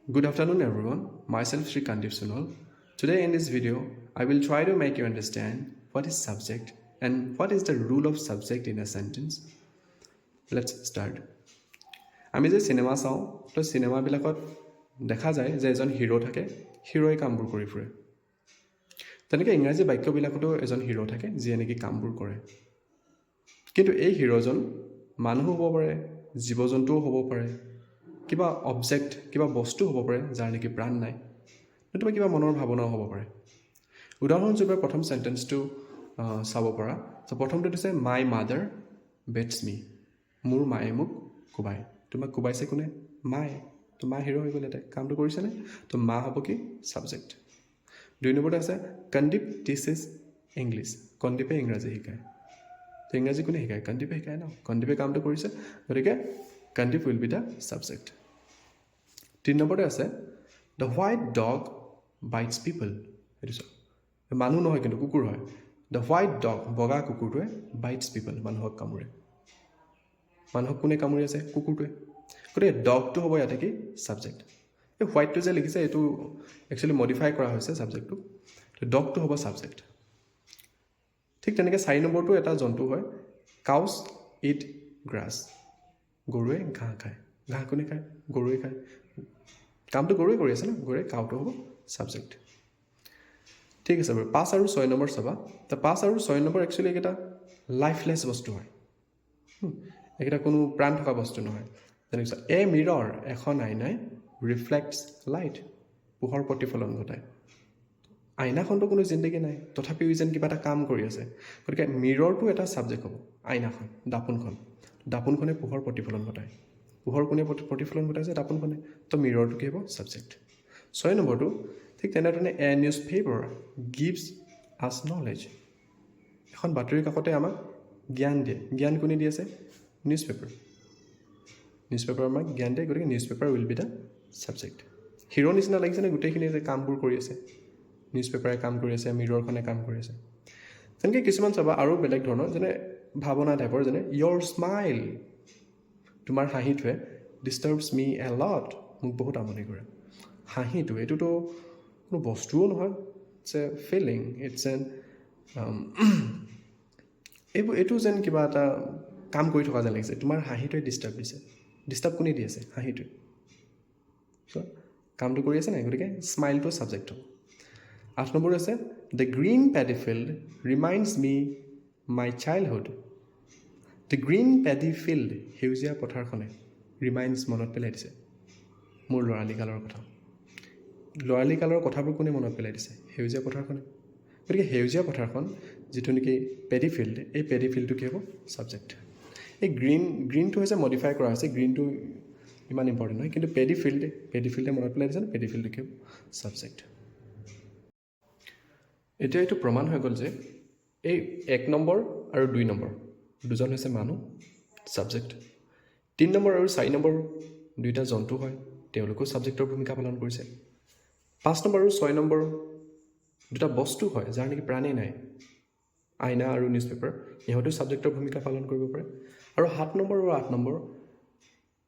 Good afternoon, everyone. Myself, Sri Kandip Sunal. Today, in this video, I will try to make you understand what is subject and what is the rule of subject in a sentence. Let's start. আমি যে cinema চাওঁ তো চিনেমাবিলাকত দেখা যায় যে এজন hero থাকে হিৰোই কামবোৰ কৰি ফুৰে তেনেকৈ ইংৰাজী বাক্যবিলাকতো এজন হিৰো থাকে যিয়ে নেকি কামবোৰ কৰে কিন্তু এই হিৰোজন মানুহ হ'ব পাৰে জীৱ জন্তুও হ'ব পাৰে কিবা অবজেক্ট কিবা বস্তু হ'ব পাৰে যাৰ নেকি প্ৰাণ নাই নতুবা কিবা মনৰ ভাৱনাও হ'ব পাৰে উদাহৰণস্বৰূপে প্ৰথম চেণ্টেন্সটো চাব পৰা তো প্ৰথমটো দিছে মাই মাদাৰ বেটছ মি মোৰ মায়ে মোক কোবায় তোমাক কোবাইছে কোনে মায়ে তো মা হিৰো হৈ গ'ল ইয়াতে কামটো কৰিছেনে তো মা হ'ব কি ছাবজেক্ট 2 নম্বৰতে আছে কন্দীপ টিচেছ ইংলিছ কন্দীপে ইংৰাজী শিকায় তো ইংৰাজী কোনে শিকায় কন্দীপে শিকায় ন কন্দীপে কামটো কৰিছে গতিকে কন্দীপ উইল বি দ্য ছাবজেক্ট 3 নম্বৰতে আছে দ্য হোৱাইট ডগ বাইটছ পিপল সেইটো চাওক মানুহ নহয় কিন্তু কুকুৰ হয় দ্য হোৱাইট ডগ বগা কুকুৰটোৱে বাইটছ পিপল মানুহক কামুৰে মানুহক কোনে কামুৰি আছে কুকুৰটোৱে গতিকে ডগটো হ'ব ইয়াতে কি ছাবজেক্ট এই হোৱাইটটো যে লিখিছে এইটো একচুৱেলি মডিফাই কৰা হৈছে ছাবজেক্টটো তো ডগটো হ'ব ছাবজেক্ট ঠিক তেনেকৈ 4 নম্বৰটো এটা জন্তু হয় কাউচ ইট গ্ৰাছ গৰুৱে ঘাঁহ খায় ঘাঁহ কোনে খায় গৰুৱে খায় কামটো গৰুৱে কৰি আছে ন গৰুৱে কাউটো হ'ব ছাবজেক্ট ঠিক আছে বাৰু 5 আৰু 6 নম্বৰ চাবা তো 5 আৰু 6 নম্বৰ একচুৱেলি এইকেইটা লাইফলেছ বস্তু হয় এইকেইটা কোনো প্ৰাণ থকা বস্তু নহয় যেনেকৈ এ মিৰৰ এখন আইনাই ৰিফ্লেক্টছ লাইট পোহৰ প্ৰতিফলন ঘটায় আইনাখনটো কোনো জিন্দগী নাই তথাপিও যেন কিবা এটা কাম কৰি আছে গতিকে মিৰৰটো এটা ছাবজেক্ট হ'ব আইনাখন দাপোনখনে পোহৰ প্ৰতিফলন ঘটায় পোহৰ কোনে প্ৰতিফলন ঘটাইছে দাপোনখনে তো মিৰৰটো কি হ'ব ছাবজেক্ট 6 নম্বৰটো ঠিক তেনেধৰণে এ নিউজ পেপাৰ গিভছ আছ নলেজ এখন বাতৰি কাকতে আমাক জ্ঞান দিয়ে জ্ঞান কোনে দি আছে নিউজ পেপাৰ আমাক জ্ঞান দিয়ে গতিকে news paper will be the subject hero নিচিনা লাগিছেনে গোটেইখিনি যে কামবোৰ কৰি আছে নিউজ পেপাৰে কাম কৰি আছে মিৰৰখনে কাম কৰি আছে তেনেকৈ কিছুমান চাবা আৰু বেলেগ ধৰণৰ যেনে ভাৱনা টাইপৰ যেনে ইয়'ৰ স্মাইল তোমাৰ হাঁহিটোৱে ডিষ্টাৰ্বছ মি এ লট মোক বহুত আমনি কৰে হাঁহিটো এইটোতো কোনো বস্তুও নহয় it's a feeling it's an এইটো যেন কিবা এটা কাম কৰি থকা যেন লাগিছে তোমাৰ হাঁহিটোৱে ডিষ্টাৰ্ব কোনে দি আছে হাঁহিটোৱে চ' কামটো কৰি আছে নাই গতিকে স্মাইলটো ছাবজেক্ট হ'ব 8 নম্বৰ আছে the green paddy field reminds me my childhood the green paddy field সেউজীয়া পথাৰখনে ৰিমাইণ্ডছ মনত পেলাই দিছে মোৰ ল'ৰালিকালৰ কথাবোৰ কোনে মনত পেলাই দিছে সেউজীয়া পথাৰখনে গতিকে সেউজীয়া পথাৰখন যিটো নেকি পেডি ফিল্ড এই পেডি ফিল্ডটো কি হ'ব ছাবজেক্ট এই গ্ৰীণটো হৈছে মডিফাই কৰা হৈছে গ্ৰীণটো ইমান ইম্পৰ্টেণ্ট নহয় কিন্তু পেডি ফিল্ডে মনত পেলাই দিছে পেডি ফিল্ডটো কি হ'ব ছাবজেক্ট এতিয়া এইটো প্ৰমাণ হৈ গ'ল যে এই 1 নম্বৰ আৰু 2 নম্বৰ দুজন হৈছে মানুহ ছাবজেক্ট 3 নম্বৰ আৰু 4 নম্বৰ দুইটা জন্তু হয় তেওঁলোকেও ছাবজেক্টৰ ভূমিকা পালন কৰিছে 5 নম্বৰ আৰু 6 নম্বৰ দুটা বস্তু হয় যাৰ নেকি প্ৰাণেই নাই আইনা আৰু নিউজ পেপাৰ ইহঁতেও ছাবজেক্টৰ ভূমিকা পালন কৰিব পাৰে আৰু 7 নম্বৰ আৰু 8 নম্বৰ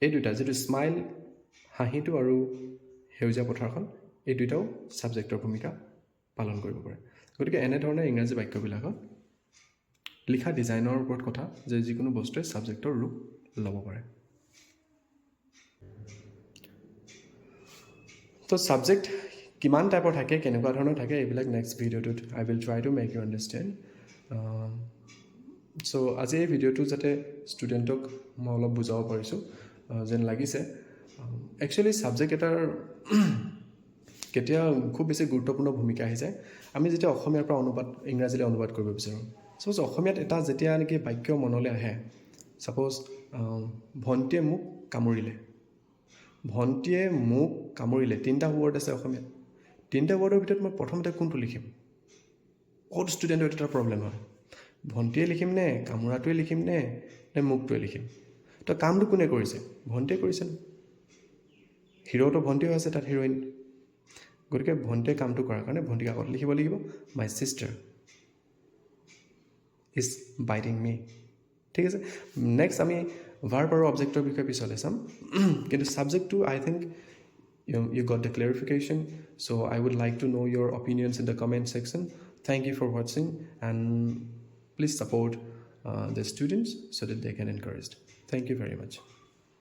এই দুটা যিটো স্মাইল হাঁহিটো আৰু সেউজীয়া পথাৰখন এই দুটাও ছাবজেক্টৰ ভূমিকা পালন কৰিব পাৰে গতিকে এনেধৰণে ইংৰাজী বাক্যবিলাকত লিখা ডিজাইনৰ ওপৰত কথা যে যিকোনো বস্তুৱে ছাবজেক্টৰ ৰূপ ল'ব পাৰে তো ছাবজেক্ট কিমান টাইপৰ থাকে কেনেকুৱা ধৰণৰ থাকে এইবিলাক নেক্সট ভিডিঅ'টোত I will try to make you understand so' আজি এই ভিডিঅ'টো যাতে ষ্টুডেণ্টক মই অলপ বুজাব পাৰিছোঁ যেন লাগিছে একচুৱেলি ছাবজেক্ট এটাৰ কেতিয়া খুব বেছি গুৰুত্বপূৰ্ণ ভূমিকা আহি যায় আমি যেতিয়া অসমীয়াৰ পৰা ইংৰাজীলৈ অনুবাদ কৰিব বিচাৰোঁ ছাপ'জ অসমীয়াত এটা যেতিয়া নেকি বাক্য মনলৈ আহে ছাপ'জ ভণ্টিয়ে মোক কামুৰিলে 3টা ৱৰ্ড আছে অসমীয়াত 3টা ৱৰ্ডৰ ভিতৰত মই প্ৰথমতে কোনটো লিখিম বহুত ষ্টুডেণ্টৰ এটা প্ৰব্লেম হয় ভণ্টিয়ে লিখিম নে কামোৰাটোৱে লিখিম নে মুখটোৱে লিখিম তো কামটো কোনে কৰিছে ভণ্টিয়ে কৰিছে ন হিৰোটো ভণ্টি হৈ আছে তাত হিৰইন গতিকে ভণ্টিয়ে কামটো কৰাৰ কাৰণে ভণ্টিক আগত লিখিব লাগিব মাই ছিষ্টাৰ ইজ বাইটিং মি ঠিক আছে নেক্সট আমি ভাৰ্ব আৰু অবজেক্টৰ বিষয়ে পিছলৈ চাম কিন্তু ছাবজেক্টটো আই think you got the clarification. So I would like to know your opinions in the comment section. Thank you for watching, and please support the students so that they can encourage. Thank you very much.